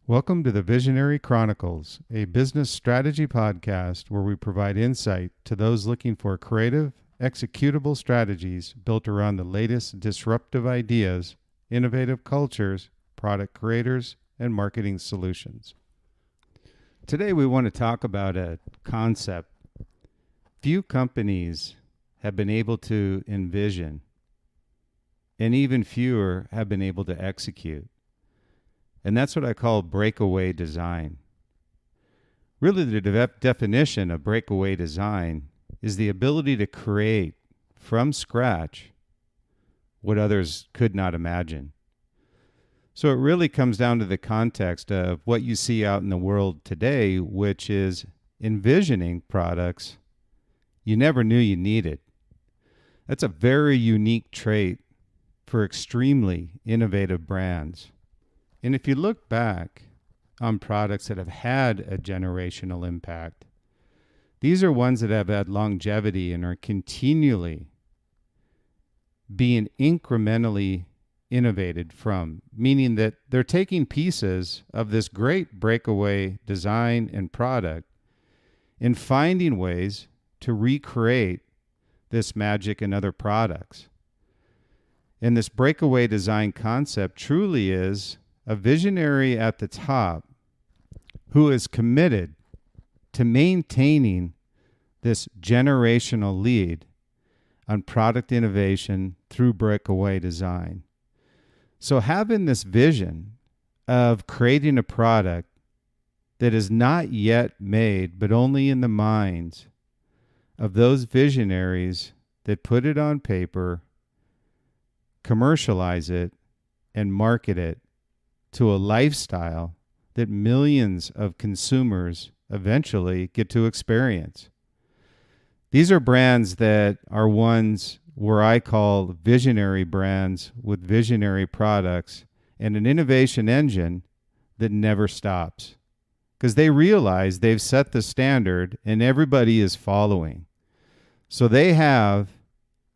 Welcome to the Visionary Chronicles, a business strategy podcast where we provide insight to those looking for creative, executable strategies built around the latest disruptive ideas, innovative cultures, product creators, and marketing solutions. Today we want to talk about a concept few companies have been able to envision, and even fewer have been able to execute. And that's what I call breakaway design. Really, the definition of breakaway design is the ability to create from scratch what others could not imagine. So it really comes down to the context of what you see out in the world today, which is envisioning products you never knew you needed. That's a very unique trait for extremely innovative brands. And if you look back on products that have had a generational impact, these are ones that have had longevity and are continually being incrementally innovated from, meaning that they're taking pieces of this great breakaway design and product and finding ways to recreate this magic in other products. And this breakaway design concept truly is a visionary at the top who is committed to maintaining this generational lead on product innovation through breakaway design. So having this vision of creating a product that is not yet made, but only in the minds of those visionaries that put it on paper, commercialize it, and market it to a lifestyle that millions of consumers eventually get to experience. These are brands that are ones where I call visionary brands with visionary products and an innovation engine that never stops, because they realize they've set the standard and everybody is following. So they have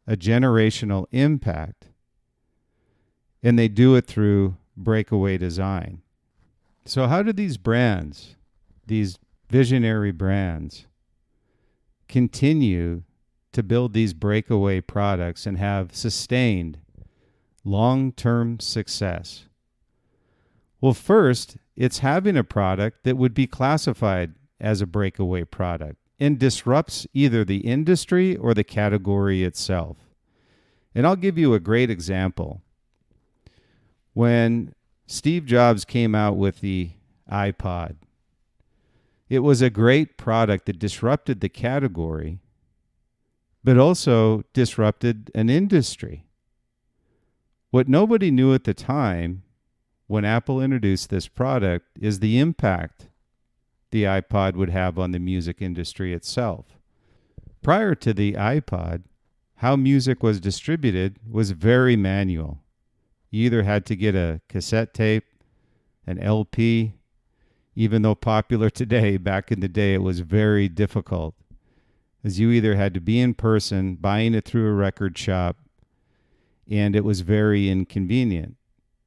a generational impact, and they do it through breakaway design. So how do these brands, these visionary brands, continue to build these breakaway products and have sustained long-term success? Well, first, it's having a product that would be classified as a breakaway product and disrupts either the industry or the category itself. And I'll give you a great example. When Steve Jobs came out with the iPod, it was a great product that disrupted the category, but also disrupted an industry. What nobody knew at the time when Apple introduced this product is the impact the iPod would have on the music industry itself. Prior to the iPod, how music was distributed was very manual. You either had to get a cassette tape, an LP, even though popular today, back in the day it was very difficult, as you either had to be in person, buying it through a record shop, and it was very inconvenient.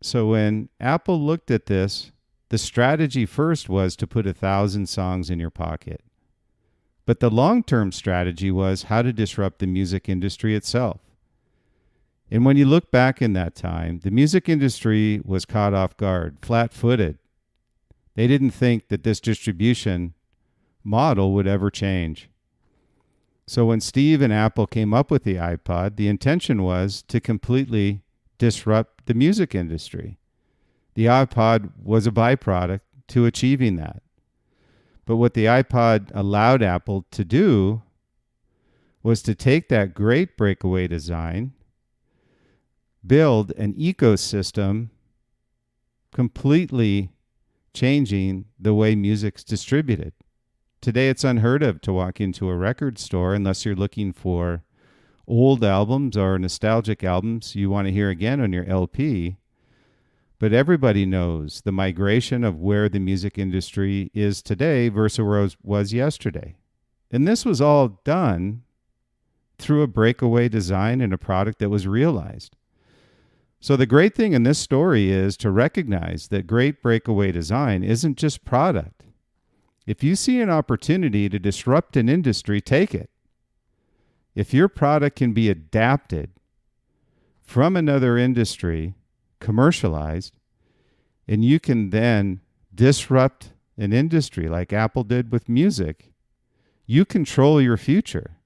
So when Apple looked at this, the strategy first was to put 1,000 songs in your pocket. But the long-term strategy was how to disrupt the music industry itself. And when you look back in that time, the music industry was caught off guard, flat-footed. They didn't think that this distribution model would ever change. So when Steve and Apple came up with the iPod, the intention was to completely disrupt the music industry. The iPod was a byproduct to achieving that. But what the iPod allowed Apple to do was to take that great breakaway design, build an ecosystem completely changing the way music's distributed. Today it's unheard of to walk into a record store unless you're looking for old albums or nostalgic albums you want to hear again on your LP. But everybody knows the migration of where the music industry is today versus where it was yesterday. And this was all done through a breakaway design and a product that was realized. So the great thing in this story is to recognize that great breakaway design isn't just product. If you see an opportunity to disrupt an industry, take it. If your product can be adapted from another industry, commercialized, and you can then disrupt an industry like Apple did with music, you control your future.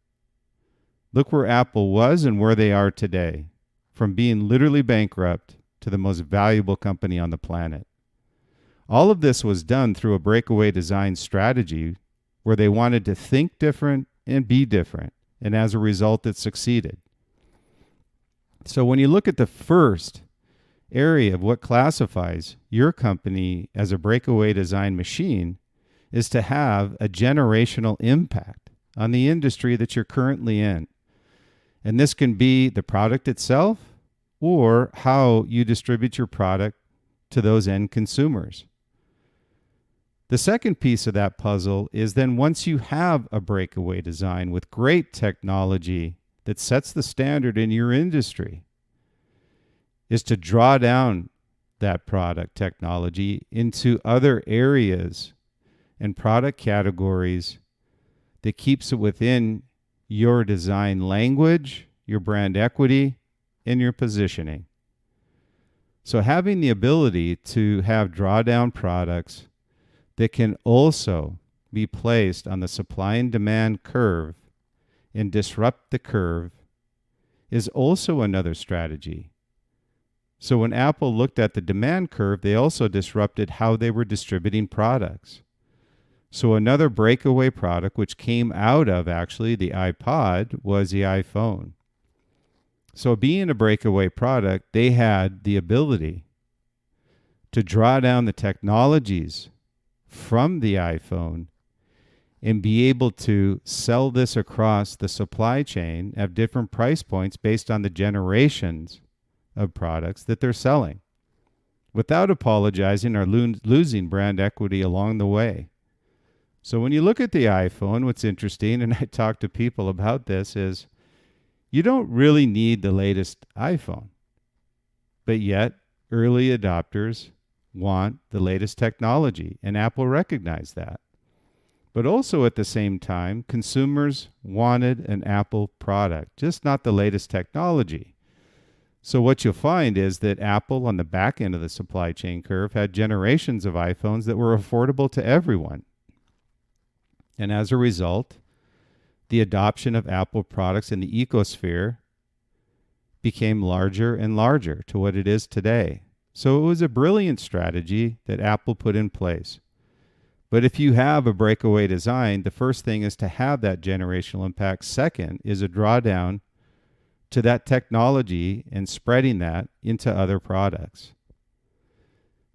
Look where Apple was and where they are today, from being literally bankrupt to the most valuable company on the planet. All of this was done through a breakaway design strategy where they wanted to think different and be different, and as a result, it succeeded. So when you look at the first area of what classifies your company as a breakaway design machine is to have a generational impact on the industry that you're currently in. And this can be the product itself or how you distribute your product to those end consumers. The second piece of that puzzle is then once you have a breakaway design with great technology that sets the standard in your industry, is to draw down that product technology into other areas and product categories that keeps it within your design language, your brand equity, and your positioning. So having the ability to have drawdown products that can also be placed on the supply and demand curve and disrupt the curve is also another strategy. So when Apple looked at the demand curve, they also disrupted how they were distributing products. So another breakaway product, which came out of actually the iPod, was the iPhone. So being a breakaway product, they had the ability to draw down the technologies from the iPhone and be able to sell this across the supply chain at different price points based on the generations of products that they're selling without apologizing or losing brand equity along the way. So when you look at the iPhone, what's interesting, and I talk to people about this, is you don't really need the latest iPhone, but yet early adopters want the latest technology, and Apple recognized that. But also at the same time, consumers wanted an Apple product, just not the latest technology. So what you'll find is that Apple on the back end of the supply chain curve had generations of iPhones that were affordable to everyone. And as a result, the adoption of Apple products in the ecosphere became larger and larger to what it is today. So it was a brilliant strategy that Apple put in place. But if you have a breakaway design, the first thing is to have that generational impact. Second is a drawdown to that technology and spreading that into other products.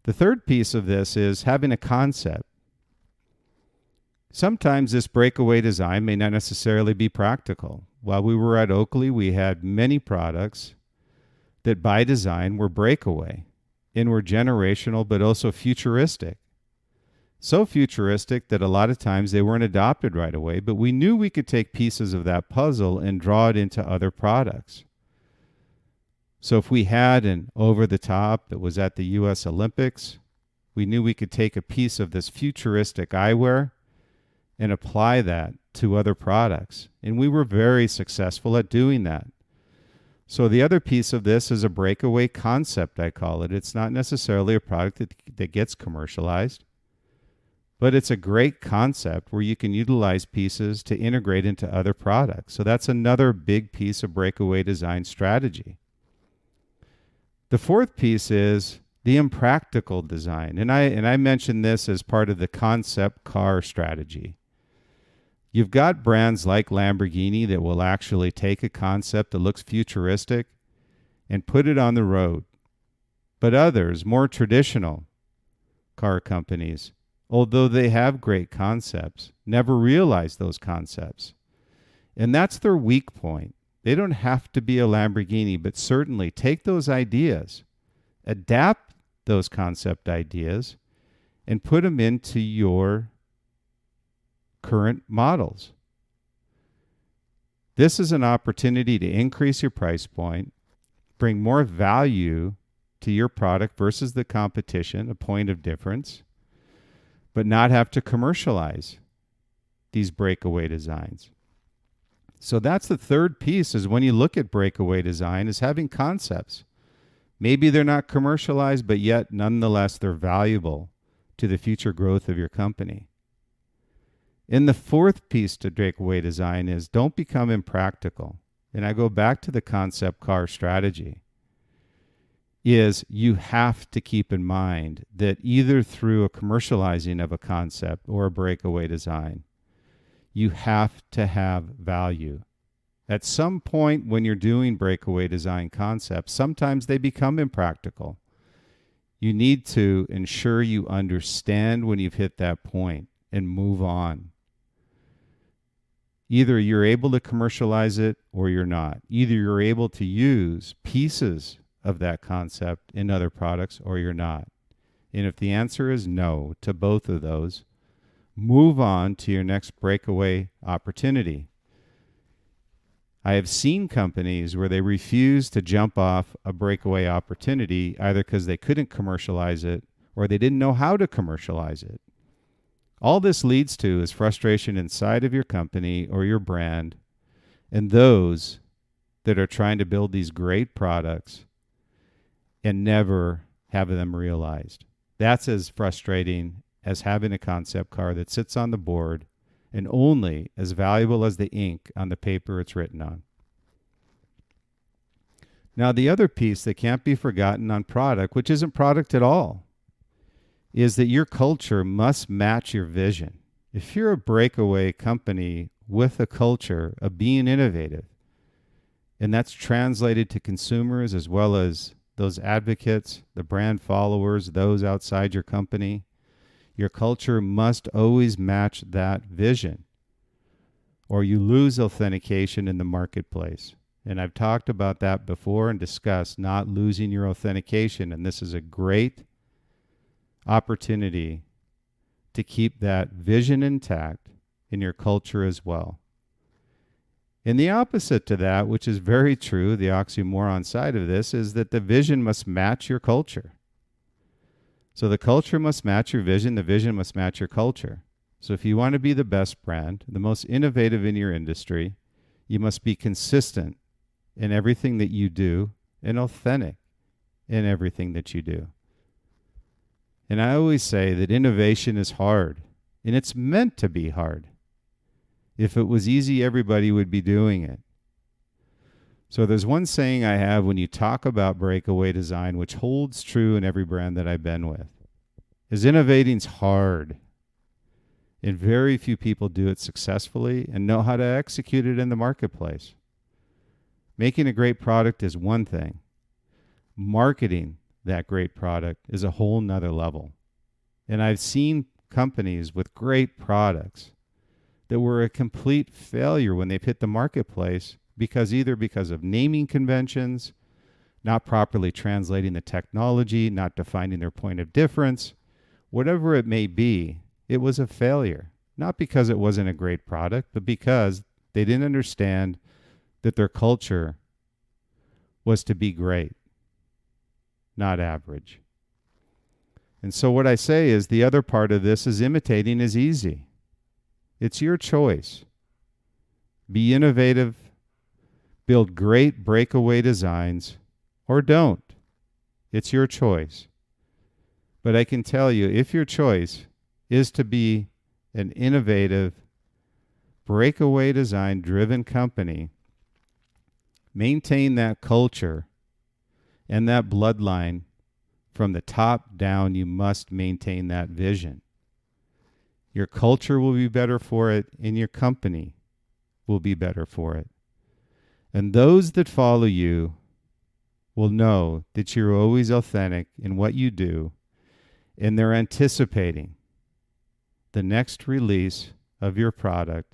The third piece of this is having a concept. Sometimes this breakaway design may not necessarily be practical. While we were at Oakley, we had many products that by design were breakaway and were generational, but also futuristic. So futuristic that a lot of times they weren't adopted right away, but we knew we could take pieces of that puzzle and draw it into other products. So if we had an over-the-top that was at the U.S. Olympics, we knew we could take a piece of this futuristic eyewear and apply that to other products. And we were very successful at doing that. So the other piece of this is a breakaway concept, I call it. It's not necessarily a product that gets commercialized, but it's a great concept where you can utilize pieces to integrate into other products. So that's another big piece of breakaway design strategy. The fourth piece is the impractical design. And I mentioned this as part of the concept car strategy. You've got brands like Lamborghini that will actually take a concept that looks futuristic and put it on the road. But others, more traditional car companies, although they have great concepts, never realize those concepts. And that's their weak point. They don't have to be a Lamborghini, but certainly take those ideas, adapt those concept ideas, and put them into your current models. This is an opportunity to increase your price point, bring more value to your product versus the competition, a point of difference, but not have to commercialize these breakaway designs. So that's the third piece, is when you look at breakaway design, is having concepts. Maybe they're not commercialized, but yet nonetheless they're valuable to the future growth of your company. And the fourth piece to breakaway design is don't become impractical. And I go back to the concept car strategy, is you have to keep in mind that either through a commercializing of a concept or a breakaway design, you have to have value. At some point when you're doing breakaway design concepts, sometimes they become impractical. You need to ensure you understand when you've hit that point and move on. Either you're able to commercialize it or you're not. Either you're able to use pieces of that concept in other products or you're not. And if the answer is no to both of those, move on to your next breakaway opportunity. I have seen companies where they refuse to jump off a breakaway opportunity either because they couldn't commercialize it or they didn't know how to commercialize it. All this leads to is frustration inside of your company or your brand and those that are trying to build these great products and never have them realized. That's as frustrating as having a concept car that sits on the board and only as valuable as the ink on the paper it's written on. Now, the other piece that can't be forgotten on product, which isn't product at all, is that your culture must match your vision. If you're a breakaway company with a culture of being innovative, and that's translated to consumers as well as those advocates, the brand followers, those outside your company, your culture must always match that vision, or you lose authentication in the marketplace. And I've talked about that before and discussed not losing your authentication, and this is a great opportunity to keep that vision intact in your culture as well. And the opposite to that, which is very true, the oxymoron side of this, is that the vision must match your culture. So the culture must match your vision, the vision must match your culture. So if you want to be the best brand, the most innovative in your industry, you must be consistent in everything that you do and authentic in everything that you do. And I always say that innovation is hard, and it's meant to be hard. If it was easy, everybody would be doing it. So there's one saying I have when you talk about breakaway design, which holds true in every brand that I've been with, is innovating's hard. And very few people do it successfully and know how to execute it in the marketplace. Making a great product is one thing. Marketing that great product is a whole nother level. And I've seen companies with great products that were a complete failure when they've hit the marketplace because of naming conventions, not properly translating the technology, not defining their point of difference, whatever it may be, it was a failure. Not because it wasn't a great product, but because they didn't understand that their culture was to be great, not average. And so what I say is the other part of this is imitating is easy. It's your choice. Be innovative, build great breakaway designs, or don't. It's your choice. But I can tell you, if your choice is to be an innovative, breakaway design-driven company, maintain that culture and that bloodline from the top down. You must maintain that vision. Your culture will be better for it, and your company will be better for it. And those that follow you will know that you're always authentic in what you do, and they're anticipating the next release of your product,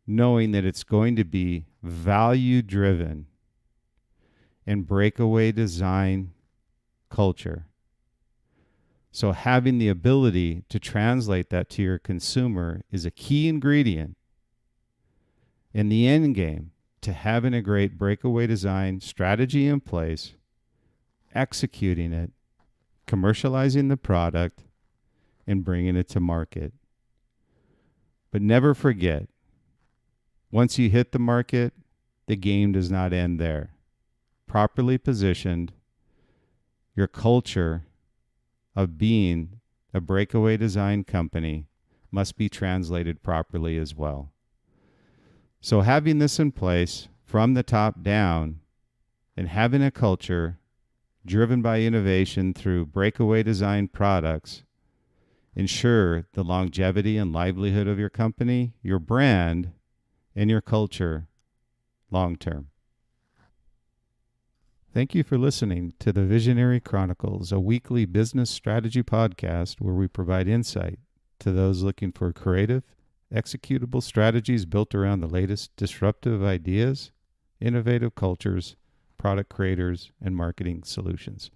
knowing that it's going to be value-driven and breakaway design culture. So having the ability to translate that to your consumer is a key ingredient in the end game to having a great breakaway design strategy in place executing it, commercializing the product, and bringing it to market. But never forget, once you hit the market, the game does not end there. Properly positioned, your culture of being a breakaway design company must be translated properly as well. So having this in place from the top down and having a culture driven by innovation through breakaway design products ensure the longevity and livelihood of your company, your brand, and your culture long term. Thank you for listening to the Visionary Chronicles, a weekly business strategy podcast where we provide insight to those looking for creative, executable strategies built around the latest disruptive ideas, innovative cultures, product creators, and marketing solutions.